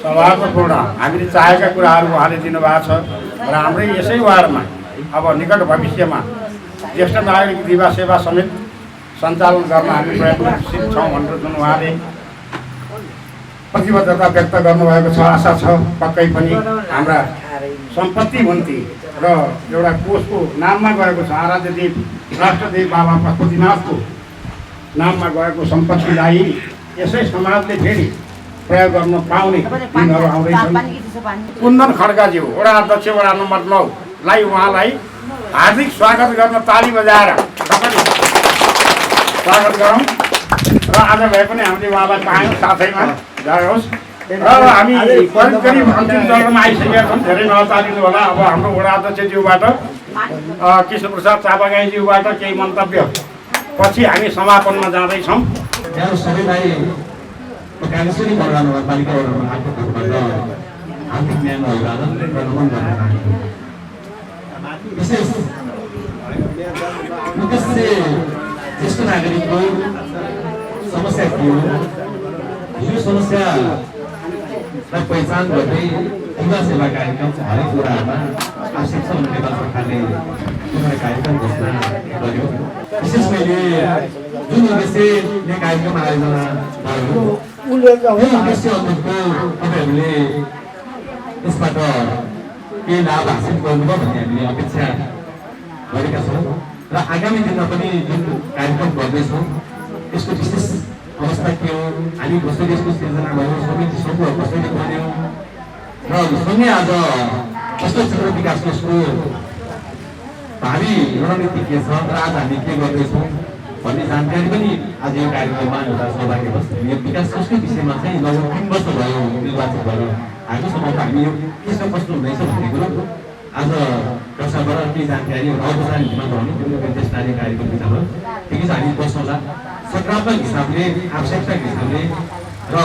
सौहार्दपूर्ण हामीले चाहेका कुराहरू उहाँले दिनुभएको छ र हाम्रै यसै वार्डमा अब निकट भविष्यमा ज्येष्ठ नागरिक दिवा सेवा समेत सञ्चालन गर्न हामी प्रयत्नशील छौँ भनेर जुन उहाँले प्रतिबद्धता व्यक्त गर्नुभएको छ, आशा छ पक्कै पनि हाम्रा सम्पत्ति हुन्थे र एउटा कोषको नाममा गएको छ, आराध्य देव राष्ट्रदेव बाबा पशुपतिनाथको नाममा गएको सम्पत्तिलाई यसै समाजले फेरि प्रयोग गर्न पाउने दिनहरू आउँदैछन्। कुन्दन खड्काज्यू वडा अध्यक्ष वडा नम्बर 9 लाई उहाँलाई हार्दिक स्वागत गर्न ताली बजाएर स्वागत गरौँ। र आज भए पनि हामीले उहाँलाई पायौँ साथैमा, जय होस्। र हामी करिब अन्तिम चरणमा आइसकेका छौँ, धेरै नचालिनु होला। अब हाम्रो वडा अध्यक्षज्यूबाट कृष्णप्रसाद चापागाईज्यूबाट केही मन्तव्य पछि हामी समापनमा जाँदैछौँ। कागेश्वरी नगरपालिका वडाको तर्फबाट हार्दिक न्याय अभिवादन र नमन गर्न चाहन्छु। विशेष कसरी ज्येष्ठ नागरिकको समस्या के हो, यो समस्यालाई पहिचान गर्दै युवा सेवा कार्यक्रम हरेक कुरामा आवश्यक छ भनेर नेपाल सरकारले एउटा कार्यक्रम घोषणा गर्यो। विशेष मैले जुन उद्देश्यले कार्यक्रम आयोजना गर्यो त्यो उद्देश्य अनुरूपको तपाईँहरूले यसबाट केही लाभ हासिल गर्नुभयो भन्ने हामीले अपेक्षा गरेका छौँ र आगामी दिनमा पनि जुन कार्यक्रम गर्दैछौँ यसको विशेष अवस्था के हो, हामी कसरी यसको सिर्जना गऱ्यौँ, समिति समूह कसरी बन्यौँ र सँगै आज कस्तो क्षेत्र विकास यसको भावी रणनीति के छ र आज हामी के गर्दैछौँ भन्ने जानकारी पनि आज यो कार्यक्रममा एउटा सहभागी बस्छ। यो विकास कसको विषयमा चाहिँ लगभग 3 वर्ष भयो निर्वाचित भएर आएकोसम्म हामी यो के कस्तो हुँदैछ भन्ने कुरो आज कक्षाबाट केही जानकारी औपचारिक रूपमा गराउने त्यो निर्देशनाले कार्यक्रम विचारमा ठिकै छ। हामी बस्छौँला सकारात्मक हिसाबले आवश्यकताको हिसाबले र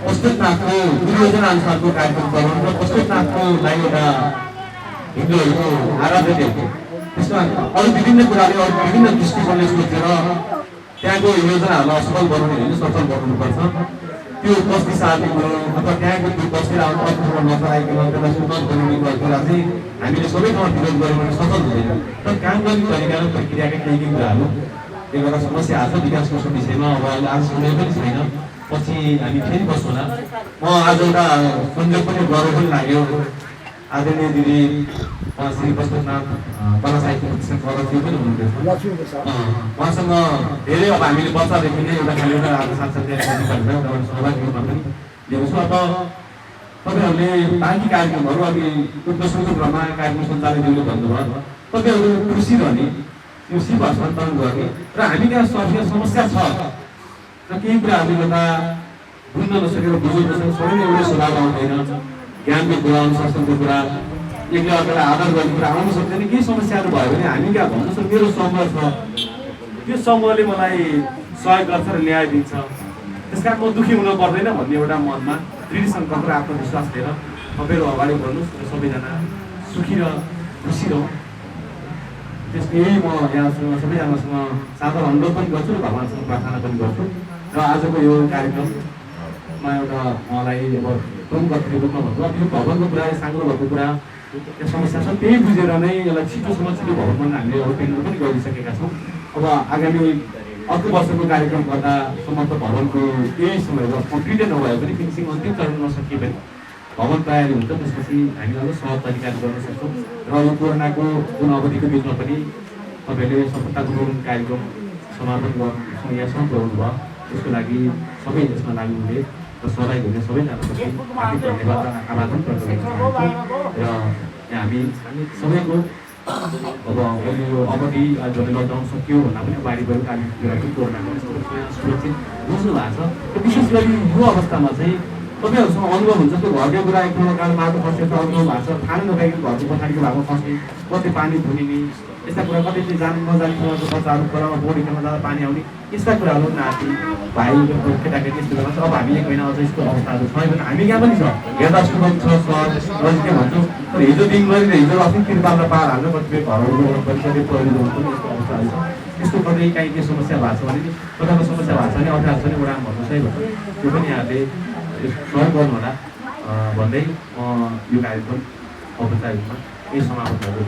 पशुपतिनाथको दुर्योजना अनुसारको कार्यक्रम गराउनु र पशुपतिनाथको एउटा हिन्दूहरूको आराध्य देव त्यसमा अरू विभिन्न कुराले अरू विभिन्न दृष्टिकोणले सोचेर त्यहाँको योजनाहरूलाई सफल बनाउने होइन सफल बनाउनुपर्छ। त्यो बस्ती सार्ने कुरो अथवा त्यहाँको त्यो बस्तीलाई अर्थपूर्ण नचलाइकन त्यसलाई सुन्दर बनाउने कुरा चाहिँ हामीले सबै ठाउँमा विरोध गऱ्यौँ भने सफल हुँदैन। तर काम गर्ने तरिका र प्रक्रियाका केही कुराहरू एउटा समस्या आएको छ विकासको विषयमा। अब आज समय पनि छैन, पछि हामी फेरि बस्छौँला। म आज एउटा संयोग पनि गर्व पनि लाग्यो, आदरणीय दिदी श्री पशुपतिनाथ कला साहित्य प्रतिष्ठान सदस्य पनि हुनुहुन्थ्यो। उहाँसँग धेरै अब हामीले बच्चादेखि नै एउटा खालि एउटा आज साथसाथै सहभागी रूपमा पनि लिएको छु। अब तपाईँहरूले बाँकी कार्यक्रमहरू अघि उद्घोषणको क्रममा कार्यक्रम सञ्चालन दिनु भन्नुभयो, तपाईँहरू खुसी रहने यो सिप हस्तान्तरण गर्ने र हामी त्यहाँ स्वास्थ्य समस्या छ र केही कुराहरूले गर्दा बुझ्न नसकेर बुझ्नु नसकेर सबैले एउटै स्वभाव आउँदैन, ज्ञानको कुरा अनुशासनको कुरा एकले अर्कालाई आदर गर्ने कुरा आउनु सक्दैन। केही समस्याहरू भयो भने हामी कहाँ भन्नु सक्छ मेरो समूह छ, त्यो समूहले मलाई सहयोग गर्छ र न्याय दिन्छ, त्यस कारण म दुःखी हुनु पर्दैन भन्ने एउटा मनमा दृढ सङ्कल्प र आत्मविश्वास लिएर तपाईँहरू अगाडि बढ्नुहोस् र सबैजना सुखी र खुसी रहौँ। त्यसको यही म यहाँसँग सबैजनासँग सादर अनुरोध पनि गर्छु र भगवान्सँग प्रार्थना पनि गर्छु। र आजको यो कार्यक्रममा एउटा मलाई अब प्रमुख अतिथिको रूपमा भन्नु यो भवनको कुरा साङ्लो भएको कुरा त्यो समस्या छ, त्यही बुझेर नै यसलाई छिटोसम्म छिटो भवन बन्न हामीले अरू टेन्डर पनि गरिसकेका छौँ। अब आगामी अर्को वर्षको कार्यक्रम गर्दा समर्थ भवनको केही समय कम्प्लिटै नभए पनि फिनिसिङ अन्तिम चरण नसकिए पनि भवन तयारी हुन्छ, त्यसपछि हामी अझ सहज तरिकाले गर्न सक्छौँ। र यो कोरोनाको जुन अवधिको बिचमा पनि तपाईँले सफलतापूर्वक कार्यक्रम समापन गर्नु यहाँसम्म पुर्याउनु भयो, त्यसको लागि सबै यसमा लागु हुने र सहभागी हुने सबैजनाप्रति हार्दिक धन्यवाद र आभार पनि प्रकट गर्न चाहन्छु। र हामी सबैको अब यो अवधि जब लकडाउन सकियो भन्दा पनि बाहिर गयो कार्यक्रम कोरोनाको सुरक्षित बुझ्नु भएको छ। विशेष गरी यो अवस्थामा चाहिँ तपाईँहरूसँग अनुभव हुन्छ त्यो घरको कुरा एक काल माटो खसेको अनुभव भएको छ, खानु नपाइकन घरको पछाडिको भागमा खस्ने, कति पानी धुनिने यस्ता कुरा, कति चाहिँ जानु नजाने ठाउँको बच्चाहरू खोलामा बोडी खेल्न जाँदा पानी आउने यस्ता कुराहरू नाति भाइ केटाकेटी यस्तो कुरा छ। अब हामी 1 महिना अझ यस्तो अवस्थाहरू छ भने हामी यहाँ पनि छ हेर्दा सुन्दर छ सहर नजिकै भन्छौँ, तर हिजो दिन गरेर हिजो अस्ति तिरपालमा पार हाल्नु कतिपय घरहरू कतिपय पहिरो हुन्छ यस्तो अवस्थाहरू छ। त्यस्तो कतै काहीँ के समस्या भएको छ भने कताको समस्या भएको छ भने अप्ठ्यारो छ भने उडान भन्नुहोस् है भन्छ, त्यो पनि यहाँले सहयोग गर्नु होला भन्दै म यो कार्यक्रम औपचारिक रूपमा यही समापन गर्दै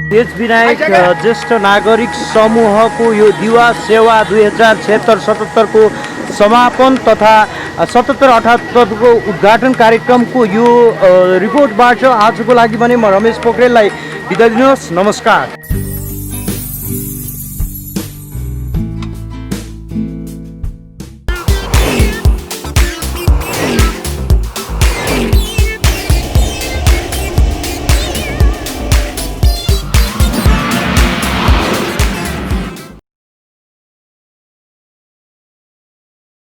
तेज विनायक ज्येष्ठ नागरिक समूहको यो दिवा सेवा 2076-77 को समापन तथा 77-78 को उद्घाटन कार्यक्रमको यो रिपोर्टबाट आजको लागि भने म रमेश पोखरेललाई बिदा दिनुहोस्। नमस्कार।